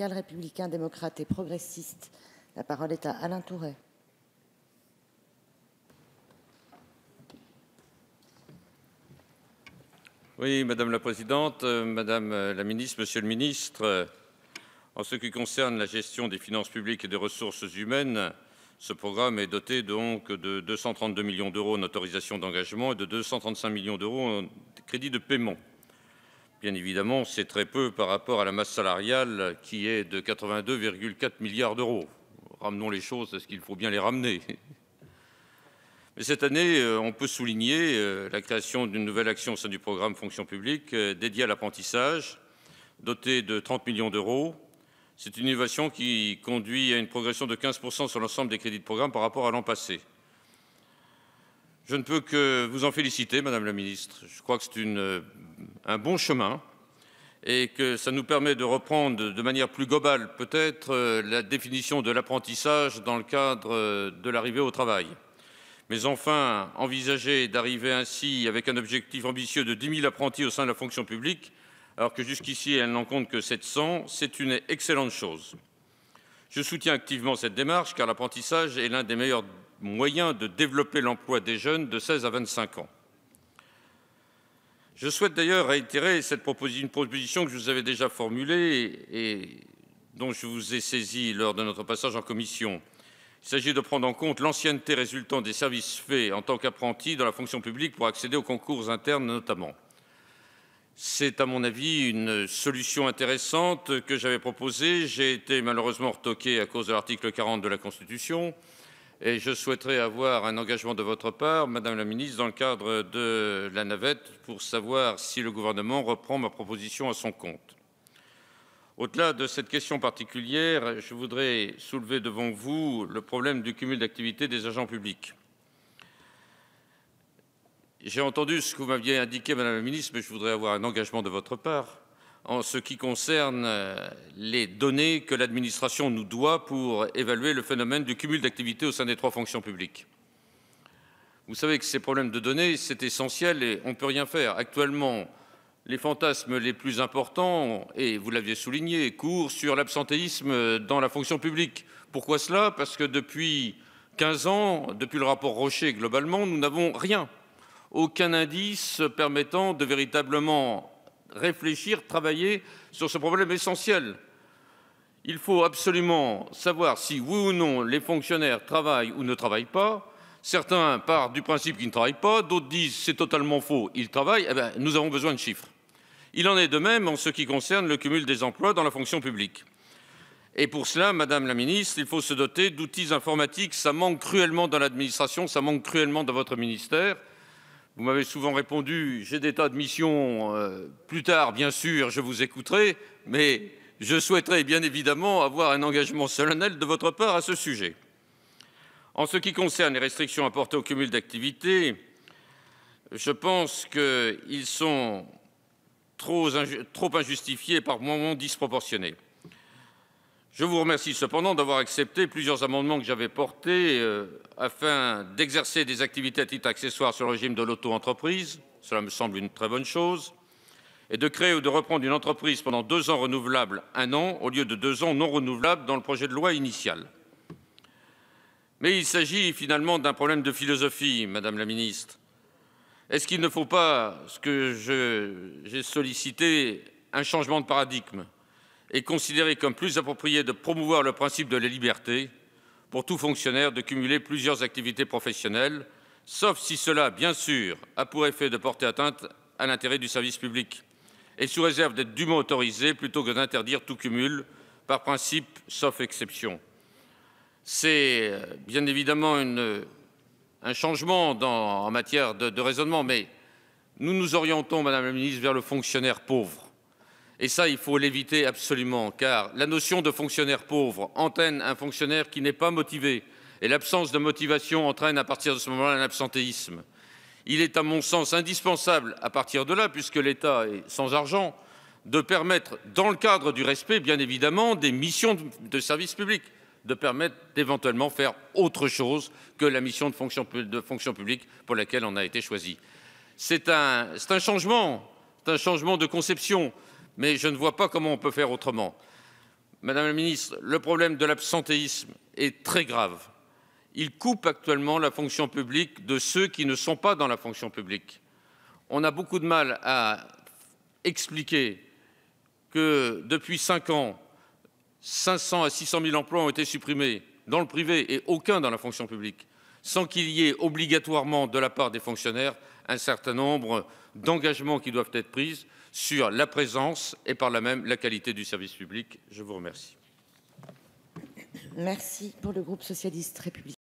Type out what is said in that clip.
radical, républicain, démocrate et progressiste. La parole est à Alain Tourret. Oui, Madame la Présidente, Madame la Ministre, Monsieur le Ministre, en ce qui concerne la gestion des finances publiques et des ressources humaines, ce programme est doté donc de 232 millions d'euros en autorisations d'engagement et de 235 millions d'euros en crédits de paiement. Bien évidemment, c'est très peu par rapport à la masse salariale qui est de 82,4 milliards d'euros. Ramenons les choses, parce qu'il faut bien les ramener. Mais cette année, on peut souligner la création d'une nouvelle action au sein du programme Fonction publique dédiée à l'apprentissage, dotée de 30 millions d'euros. C'est une innovation qui conduit à une progression de 15% sur l'ensemble des crédits de programme par rapport à l'an passé. Je ne peux que vous en féliciter, Madame la Ministre. Je crois que c'est un bon chemin et que ça nous permet de reprendre de manière plus globale peut-être la définition de l'apprentissage dans le cadre de l'arrivée au travail. Mais enfin, envisager d'arriver ainsi avec un objectif ambitieux de 10 000 apprentis au sein de la fonction publique, alors que jusqu'ici elle n'en compte que 700, c'est une excellente chose. Je soutiens activement cette démarche car l'apprentissage est l'un des meilleurs moyens de développer l'emploi des jeunes de 16 à 25 ans. Je souhaite d'ailleurs réitérer une proposition que je vous avais déjà formulée et dont je vous ai saisi lors de notre passage en commission. Il s'agit de prendre en compte l'ancienneté résultant des services faits en tant qu'apprenti dans la fonction publique pour accéder aux concours internes notamment. C'est à mon avis une solution intéressante que j'avais proposée. J'ai été malheureusement retoqué à cause de l'article 40 de la Constitution et je souhaiterais avoir un engagement de votre part, Madame la Ministre, dans le cadre de la navette pour savoir si le gouvernement reprend ma proposition à son compte. Au-delà de cette question particulière, je voudrais soulever devant vous le problème du cumul d'activités des agents publics. J'ai entendu ce que vous m'aviez indiqué, Madame la Ministre, mais je voudrais avoir un engagement de votre part en ce qui concerne les données que l'administration nous doit pour évaluer le phénomène du cumul d'activités au sein des 3 fonctions publiques. Vous savez que ces problèmes de données, c'est essentiel et on ne peut rien faire. Actuellement, les fantasmes les plus importants, et vous l'aviez souligné, courent sur l'absentéisme dans la fonction publique. Pourquoi cela? Parce que depuis 15 ans, depuis le rapport Rocher globalement, nous n'avons rien. Aucun indice permettant de véritablement réfléchir, travailler sur ce problème essentiel. Il faut absolument savoir si oui ou non les fonctionnaires travaillent ou ne travaillent pas. Certains partent du principe qu'ils ne travaillent pas, d'autres disent c'est totalement faux, ils travaillent. Eh bien, nous avons besoin de chiffres. Il en est de même en ce qui concerne le cumul des emplois dans la fonction publique. Et pour cela, Madame la Ministre, il faut se doter d'outils informatiques. Ça manque cruellement dans l'administration, ça manque cruellement dans votre ministère. Vous m'avez souvent répondu, j'ai des tas de missions, plus tard, bien sûr, je vous écouterai, mais je souhaiterais bien évidemment avoir un engagement solennel de votre part à ce sujet. En ce qui concerne les restrictions apportées au cumul d'activités, je pense qu'ils sont trop injustifiés et par moments disproportionnés. Je vous remercie cependant d'avoir accepté plusieurs amendements que j'avais portés afin d'exercer des activités à titre accessoire sur le régime de l'auto-entreprise. Cela me semble une très bonne chose. Et de créer ou de reprendre une entreprise pendant 2 ans renouvelables 1 an au lieu de 2 ans non renouvelables dans le projet de loi initial. Mais il s'agit finalement d'un problème de philosophie, Madame la Ministre. Est-ce qu'il ne faut pas, ce que j'ai sollicité, un changement de paradigme et considérer comme plus approprié de promouvoir le principe de la liberté pour tout fonctionnaire de cumuler plusieurs activités professionnelles, sauf si cela, bien sûr, a pour effet de porter atteinte à l'intérêt du service public, et sous réserve d'être dûment autorisé plutôt que d'interdire tout cumul par principe, sauf exception. C'est bien évidemment un changement en matière de raisonnement, mais nous nous orientons, Madame la Ministre, vers le fonctionnaire pauvre. Et ça, il faut l'éviter absolument, car la notion de fonctionnaire pauvre entraîne un fonctionnaire qui n'est pas motivé, et l'absence de motivation entraîne à partir de ce moment-là un absentéisme. Il est à mon sens indispensable, à partir de là, puisque l'État est sans argent, de permettre, dans le cadre du respect, bien évidemment, des missions de service public, de permettre d'éventuellement faire autre chose que la mission de fonction publique pour laquelle on a été choisi. C'est un changement de conception, mais je ne vois pas comment on peut faire autrement. Madame la ministre, le problème de l'absentéisme est très grave. Il coupe actuellement la fonction publique de ceux qui ne sont pas dans la fonction publique. On a beaucoup de mal à expliquer que depuis 5 ans, 500 à 600 000 emplois ont été supprimés dans le privé et aucun dans la fonction publique, sans qu'il y ait obligatoirement de la part des fonctionnaires un certain nombre d'engagements qui doivent être pris sur la présence et par là même la qualité du service public. Je vous remercie. Merci pour le groupe socialiste républicain.